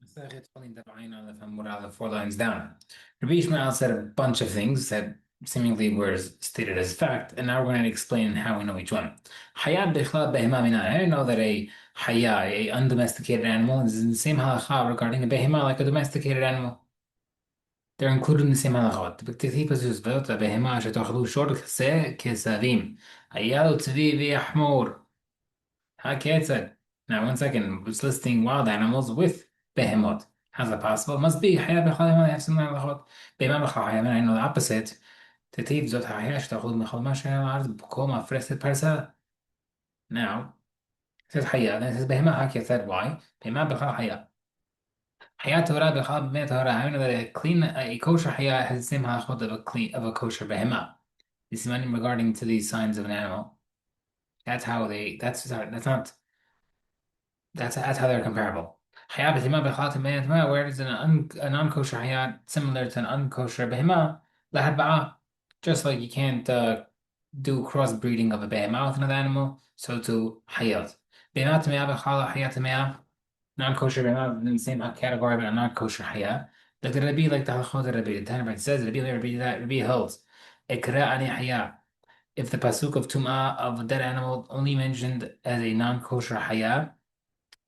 Masechet Hullin Daf on the Moral, the 4 lines down. Rabbi Ishmael said a bunch of things that seemingly were stated as fact, and now we're going to explain how we know each one. Hayat bichlal behema mina. I know that a haya, a undomesticated animal, is in the same halacha regarding a behema like a domesticated animal. They're included in the same halachot. בכתיב פסוס ואות הבהמה שתאכלו שור כסה כסבים. היה לו צבי ויחמור. HaKetzad. Now, 1 second. It's listing wild animals with behemot. How's that possible? It must be. Haya b'chol yamah, they have similar halachot. Behemah b'chol hayam, I know the opposite. תיטיב זאת החיה שתאכלו מכל מה שהיה לארץ בכל מפרסת פרסה. Now, it says haya, then it says behemah HaKetzad. Why? Behemah b'chol haya. Haya Torah b'chol b'mei Torah. I know that a kosher haya has the same halachot of a kosher behemah. This is regarding to these signs of an animal. That's how they. That's not. That's how they're comparable. Hayat behima b'chalat behema, where is a non-kosher hayat similar to an unkosher behema, lahadba'a. Just like you can't do crossbreeding of a behema with another animal, so to hayat. Behema tamea b'chala hayat tamea, non-kosher behema in the same category, but a non-kosher hayat. Like the Rabbi, like the halachot of Rabbi, the Tanakh says, Rabbi holds, Ikra ani hayat. If the pasuk of tum'ah of a dead animal only mentioned as a non-kosher hayat,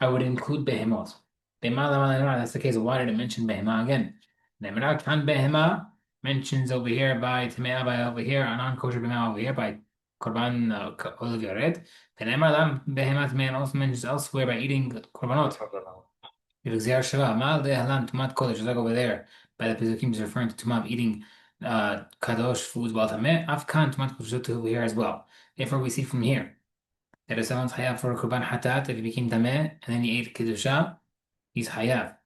I would include behemot. That's the case. Why did it mention behema again? Nemra kan behema mentions over here by tamea by over here, a non-kosher behema over here by korban olive yared. The nemra lam behema tamea also mentions elsewhere by eating korbanot. Gzir shava mal dehalan tumat kodesh is like over there by the Pesukim is referring to tumah of eating kadosh foods while tameh. Afkan tumat kodesh over here as well. Therefore, we see from here that if someone's hayav for a korban hatat, if he became tameh and then he ate kedusha, he's hayav.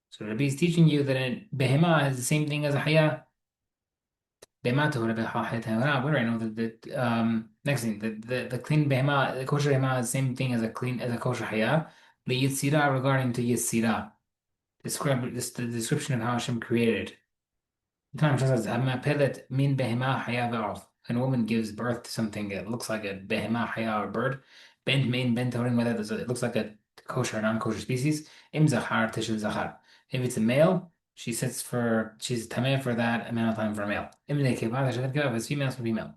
So Rabbi is teaching you that a behema is the same thing as a hayah. Behema to Rabbi hayat. Where I know that next thing the clean behema, the kosher behema is the same thing as a kosher hayah. The yitzira regarding to yitzira, describe this the description of how Hashem created. The time says pellet min behema hayah. When a woman gives birth to something that looks like a behema hayah or bird, bent main bent whether it looks like a kosher or non-kosher species. Im zachar tishul zachar. If it's a male, she's tameh for that amount of time for a male. Im nekeva tishul if it's female, for female.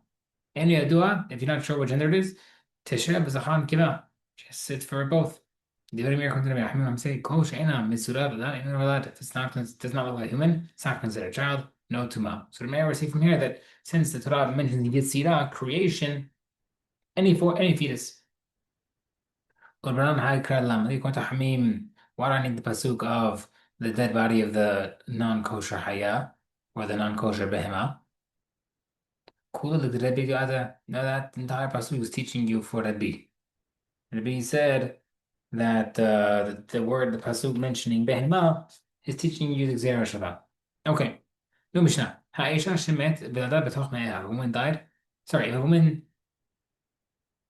And yadua, if you're not sure what gender it is, tishul zachar kiva. She sits for both. The other mirror considered I'm saying kosher ena mitzura that if it's not does not look like a human, it's not considered a child. No tuma. So the mayor we see from here that since the Torah mentions Yitzira, creation, any fetus. According to Hamim, why do I need the pasuk of the dead body of the non-kosher haya or the non-kosher behema? Cool, the Rebbe no, that entire pasuk was teaching you for Rabbi. Rabbi said that the pasuk mentioning behema is teaching you the Gzera Shabbat. Okay. No Mishnah. Ha'isha shemet v'lada b'toch me'eha. A woman died. Sorry, a woman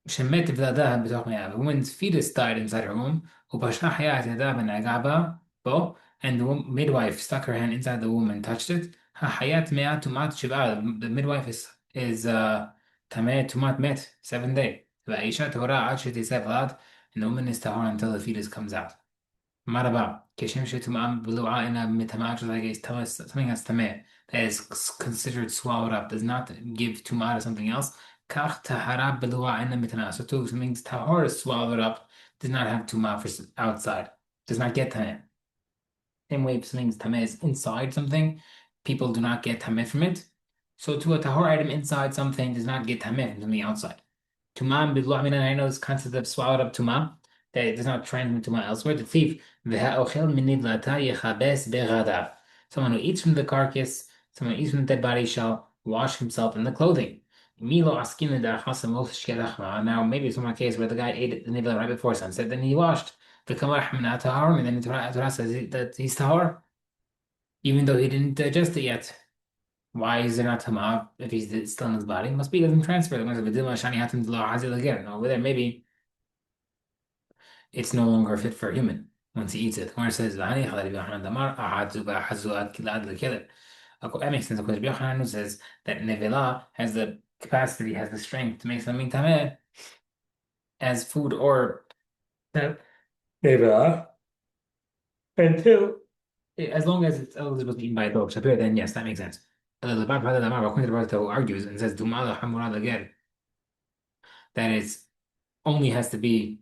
shemet v'lada b'toch me'eha. A woman's fetus died inside her womb. Upashta hayat yada v'nag'a ba bo. And the midwife stuck her hand inside the womb and touched it. Ha'hayat me'at tumat shiv'a. The midwife is tameh tumat met 7 day. Va'isha torah ad shetiseh v'lad. And the woman is tahor until the fetus comes out. Maraba, Keshem Shetumam Bulua in a mitamaj like a something that's tameh that is considered swallowed up, does not give tumah to something else. Kach tahara belua in the mitamaj. So too, something tahor is swallowed up, does not have tumah for outside, does not get tameh. Same way if something's tameh is inside something, people do not get tameh from it. So to a tahor item inside something does not get tameh from something outside. Tumah belua, I know this concept of swallowed up tumah that it does not transmit tumah elsewhere. The thief, someone who eats from the carcass, someone who eats from the dead body shall wash himself in the clothing. Now, maybe it's one case where the guy ate the nibla right before sunset, then he washed. And then the Torah says that he's tahor, even though he didn't digest it yet. Why is there not tamah if he's still in his body? It must be it doesn't transfer. No, over there, maybe it's no longer fit for a human once he eats it. When it says, that makes sense because Yochanan says that Nevela has the capacity, has the strength to make something tameh as food or Nevela. until as long as it's eligible to be eaten by a dog. Shapir, then yes, that makes sense. The Bab Hada Damar, according to the Bab, argues and says Dumala Hamurad again that only has to be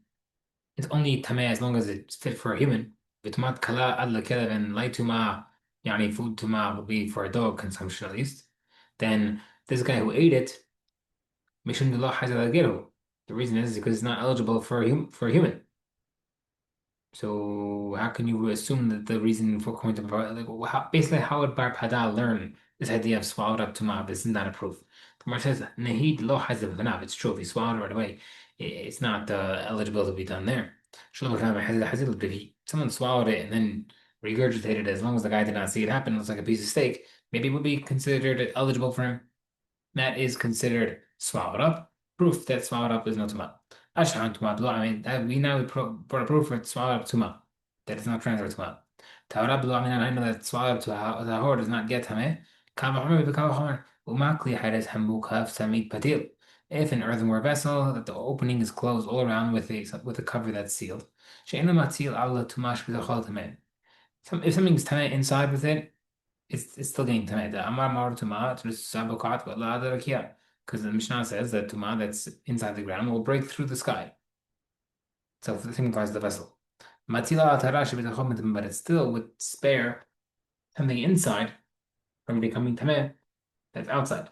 it's only tameh as long as it's fit for a human. V'tumat kala adla kelev and light tuma, yani food tuma will be for a dog consumption at least. Then this guy who ate it, mishum d'lo hazal agiru. The reason is because it's not eligible for a human. So how can you assume that the reason for going to basically how would Bar Pada learn this idea of swallowed up tuma? This is not a proof. The Gemara says nahid lo hazal v'nav. It's true if he swallowed it right away, it's not eligible to be done there. Shalom v'nav hazal hazal. But if someone swallowed it and then regurgitated it, as long as the guy did not see it happen, it looks like a piece of steak. Maybe it would be considered eligible for him. That is considered swallowed up. Proof that swallowed up is no tuma. Ashhan tuma blo. I mean, we now brought a proof for swallowed up tuma. That is not translated tuma. Tawra blo. I mean, I know that swallowed up to a tahor does not get tameh. Kava chomer b'kava chomer. Umakli hares hamukav samit patil. If an earthenware vessel that the opening is closed all around with a cover that's sealed. She'enu matil alla tumash b'dachol tameh. If something's tameh inside with it, it's still getting tameh. The amar mar tuma to sabokat but la rakia, because the Mishnah says that tuma that's inside the ground will break through the sky. So the same applies to the vessel. Matila tarash b'tachom, but it still would spare something inside from becoming tameh that's outside.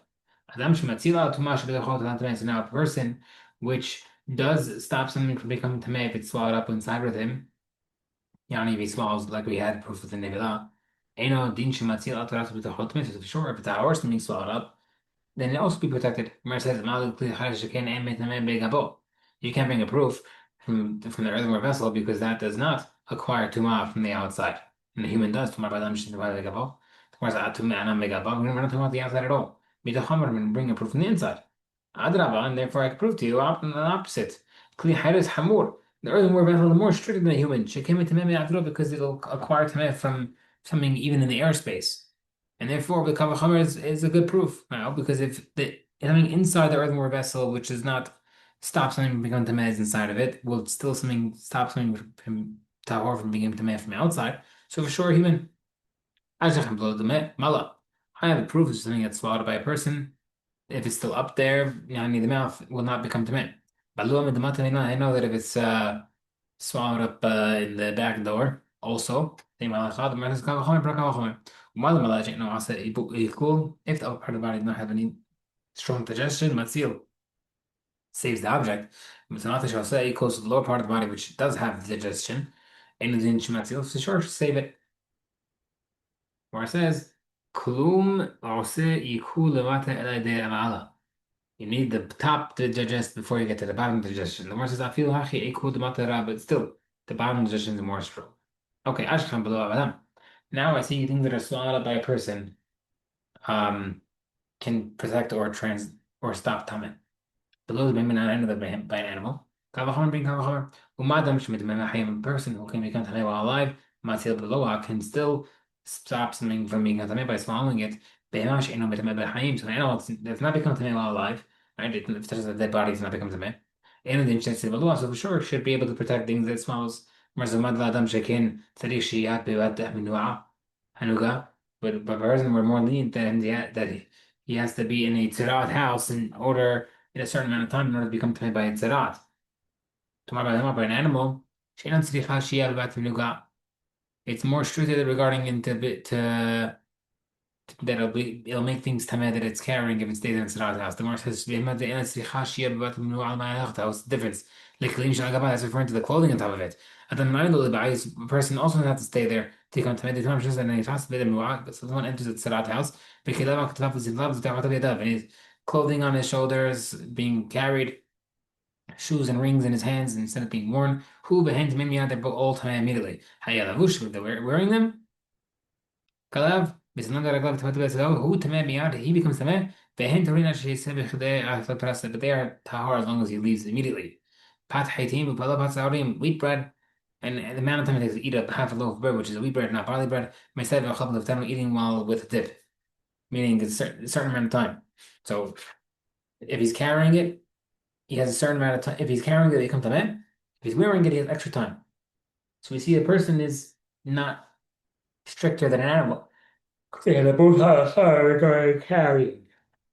Adam shematila tumash b'tachol tameh. So now a person which does stop something from becoming tameh if it's swallowed up inside with him. Yani if he swallows like we had proof with the Nevilah. Eno din shematzil al taras b'tachol tameh. So for sure, if it's a horse being swallowed up, then it also be protected. Gemara says, you can't bring a proof from the earthenware vessel because that does not acquire tumah from the outside. And the human does. Tumah by them should divide the gabo. We're not talking about the outside at all. Bring a proof from the inside. Adraba, and therefore I can prove to you the opposite. Kli Haris Hamur. The earthenware vessel is more strict than a human. Because it'll acquire tameh from something even in the airspace. And therefore, the kavachomer is a good proof now, because if something inside the earthenware vessel, which does not stop something from becoming tameh inside of it, will still stop something from tahor from becoming tameh from outside. So for sure, human. Ajachem below the mala. I have a proof of something that's swallowed by a person. If it's still up there, the mouth will not become tameh. I know that if it's swallowed up in the back door, also. If the upper part of the body does not have any strong digestion, matzil saves the object. Say equals to the lower part of the body, which does have digestion. And then matzil, so sure, save it. Where it says, Klum you need the top to digest before you get to the bottom digestion. The more says, I feel hachi equal but still, the bottom digestion is more strong. Okay, Ashkan below Adam. Now I see things that are swallowed up by a person can protect or stop tameh. Below the end by an animal. Kavachomer being kavachomer. Umadam shemit a person who can become tameh while alive. Matil below can still stop something from being tameh by swallowing it. Behemash eno betameh b'chaim. So an animal that's not become tameh while alive, right? If there's a dead body, it's not become tameh. And then below, so for sure it should be able to protect things that swallows. Marzamad l'adam shekin tzarich shiyat bevat minua hanuga. But person we're more lenient than that he has to be in a tzirat house in a certain amount of time in order to become tameh by a tzirat. Tomorrow by an animal, it's more stricter regarding it'll make things tameh that it's carrying if it stays in its house. The Gemara says what's the difference? That's referring to the clothing on top of it. And then the person also doesn't have to stay there to become tameh. The Gemara says that but someone enters the tzaraat house, and his clothing on his shoulders being carried, shoes and rings in his hands instead of being worn. Who behind him? They're all tameh immediately. They're wearing them. Kalav. Who tameh miyad, he becomes tameh. But they are tahor as long as he leaves immediately. Pat haytim upala pat saurim, wheat bread, and the amount of time it takes to eat a half a loaf of bread, which is a wheat bread, not barley bread. Myself a couple of time eating while with a dip, meaning it's a certain amount of time. So if he's carrying it, he has a certain amount of time. If he's carrying it, they come tameh. If he's wearing it, he has extra time. So we see the person is not stricter than an animal. Yeah, they both have a fire regarding carrying.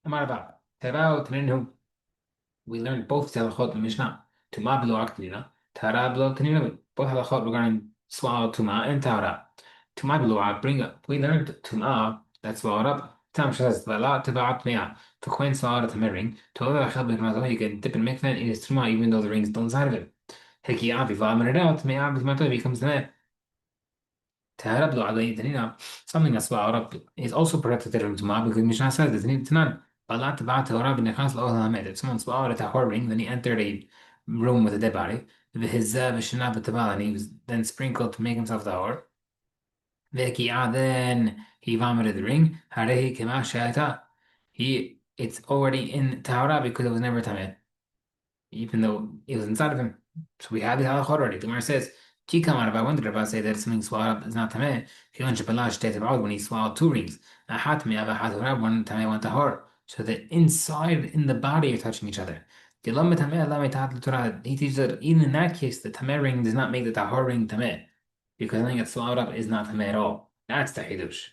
Amar Abba. Tera u'Taninu. We learned both halachot in the Mishnah. Tuma below Akdina. Tara below Taninu. Both halachot regarding swallow Tuma and Tara. Tuma below Ak, bring up. We learned Tuma, that's swallowed up. Tam says, Vala Tiba'at Mea. To coin swallowed at the ring. To overchel Bikmato, you can dip in mikveh and eat his Tuma even though the ring's still inside of it. Heki Avi, vomit it out. Mea Bikmato becomes the net. Taharablu alayhi tanina, something that's swallowed up is also protected from Tumah because Mishnah says that Tanan, Balat Ba'at Torah b'nechas la'ol ha'med. If someone swallowed a tahor ring, then he entered a room with a dead body. V'hizah v'shana b'tabal, and he was then sprinkled to make himself tahor. V'ki'ah, then he vomited the ring. Harehi kema she'ata. It's already in tahora because it was never tameh, even though it was inside of him. So we have the halach already. The Gemara says, Chikamar, I wondered about say that something swallowed up is not tameh. When he swallowed two rings, one tameh, one tahor. So the inside in the body are touching each other. He teaches that even in that case, the tameh ring does not make the tahor ring tameh, because something that's swallowed up is not tameh at all. That's the hidush.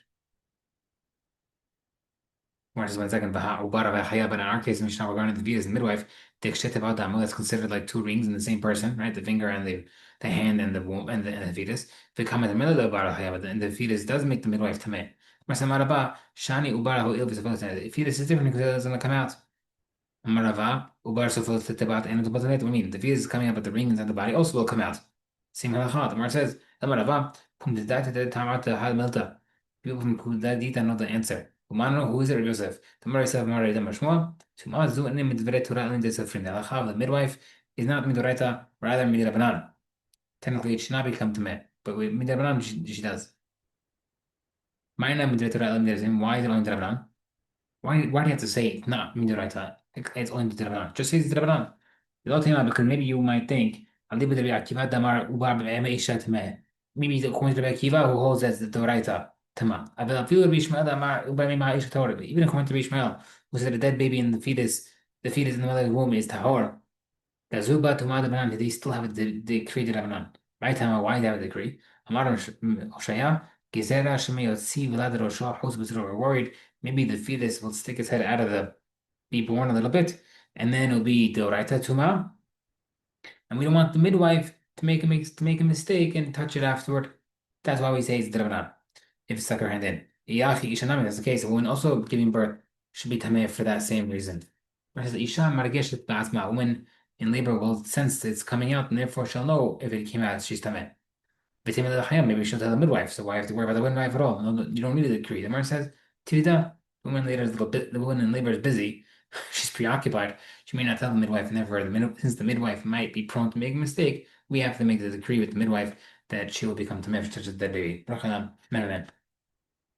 Just 1 second. But in our case, Mishnah regarding the Vidas and midwife, that's considered like two rings in the same person, right? The finger and the hand and the womb and the fetus. And the fetus does make the midwife tameh. The fetus is different because it doesn't come out. Marava, Ubar Sofel Tetebat, and the mean the fetus is coming out, but the ring inside the body also will come out. Same halakha. The Mar says, Marava, Pumdata Tamata Had Melta. People from Pumdadita know the answer. Umano, who is it, Joseph? The Mar says, Mara Damashmua, Tumazu, and Midvere Torah and Desafrim. The halakha, the midwife, is not Midoraita, rather Midrabanan. Technically, it should not become Tameh, but with Midrabanan, she does. Ma'ina Midvere Torah and Desafrim. Why is it only Midrabanan? Why do you have to say it's not Midoraita? It's only the Drabanan. Just say it's Drabanan. Because maybe you might think maybe the according to Rabbi Akiva who holds as the Doraita Tama. Even according to Ishmael, who said a dead baby in the fetus in the mother's womb is Tahor. Gazuba Tuma Drabanan, they still have a decree Drabanan. Right, Tama, why they have a decree? Amar Hoshaya, Gezerah Shemeyotzi Vlad Roshah Hosbus, we're worried maybe the fetus will stick its head out of be born a little bit, and then it'll be Doraita Tuma. And we don't want the midwife to make a mistake and touch it afterward. That's why we say it's Drabanan. If it's stuck her hand in. Iyachi Ishanami, that's the case. A woman also giving birth should be Tameh for that same reason. Whereas Isha Margeshet Basma, a woman in labor will sense it's coming out and therefore she'll know if it came out, she's Tameh. Maybe she'll tell the midwife, so why have to worry about the midwife at all? No, you don't need a decree. The Gemara says, Tivida, the woman later is a little bit, the woman in labor is busy, she's preoccupied. She may not tell the midwife, and therefore, since the midwife might be prone to make a mistake, we have to make the decree with the midwife that she will become tameh such as dead baby.